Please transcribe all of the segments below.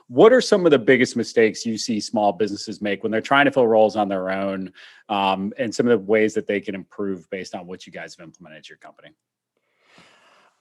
What are some of the biggest mistakes you see small businesses make when they're trying to fill roles on their own, and some of the ways that they can improve based on what you guys have implemented at your company?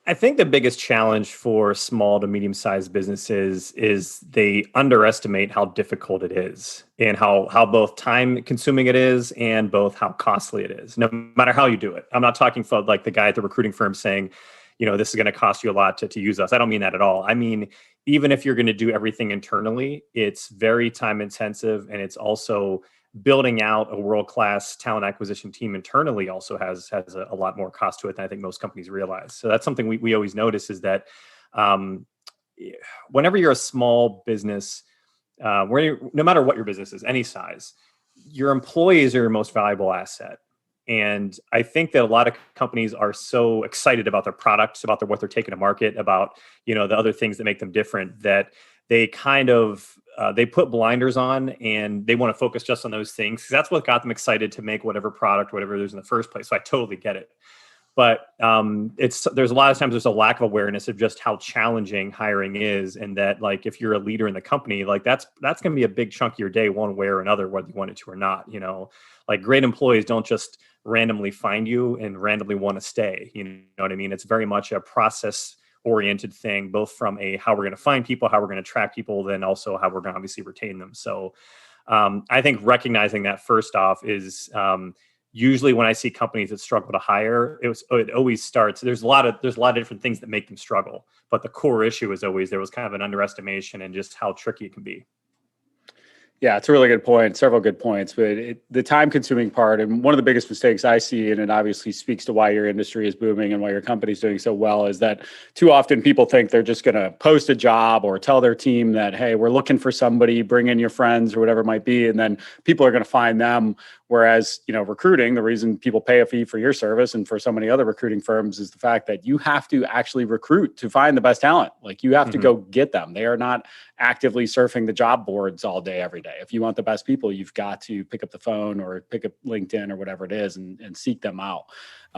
I think the biggest challenge for small to medium-sized businesses is they underestimate how difficult it is and how both time consuming it is and both how costly it is, no matter how you do it. I'm not talking for like the guy at the recruiting firm saying, this is going to cost you a lot to use us. I don't mean that at all. I mean, even if you're going to do everything internally, it's very time intensive, and it's also building out a world-class talent acquisition team internally also has a lot more cost to it than I think most companies realize. So that's something we always notice is that um, whenever you're a small business, no matter what your business is, any size, your employees are your most valuable asset. And I think that a lot of companies are so excited about their products, about what they're taking to market, about the other things that make them different, that they kind of they put blinders on and they want to focus just on those things, because that's what got them excited to make whatever product, whatever there's in the first place. So I totally get it. But there's a lot of times there's a lack of awareness of just how challenging hiring is, and that like if you're a leader in the company, like that's going to be a big chunk of your day, one way or another, whether you want it to or not. Like great employees don't just randomly find you and randomly want to stay. You know what I mean? It's very much a process oriented thing, both from how we're going to find people, how we're going to attract people, then also how we're going to obviously retain them. So I think recognizing that first off is usually when I see companies that struggle to hire, it always starts. There's a lot of different things that make them struggle, but the core issue is always there was kind of an underestimation and just how tricky it can be. Yeah, it's a really good point. Several good points, but the time-consuming part, and one of the biggest mistakes I see, and it obviously speaks to why your industry is booming and why your company's doing so well, is that too often people think they're just going to post a job or tell their team that, hey, we're looking for somebody, bring in your friends or whatever it might be, and then people are going to find them. Whereas, recruiting, the reason people pay a fee for your service and for so many other recruiting firms is the fact that you have to actually recruit to find the best talent. Like you have to go get them. They are not actively surfing the job boards all day, every day. If you want the best people, you've got to pick up the phone or pick up LinkedIn or whatever it is and seek them out.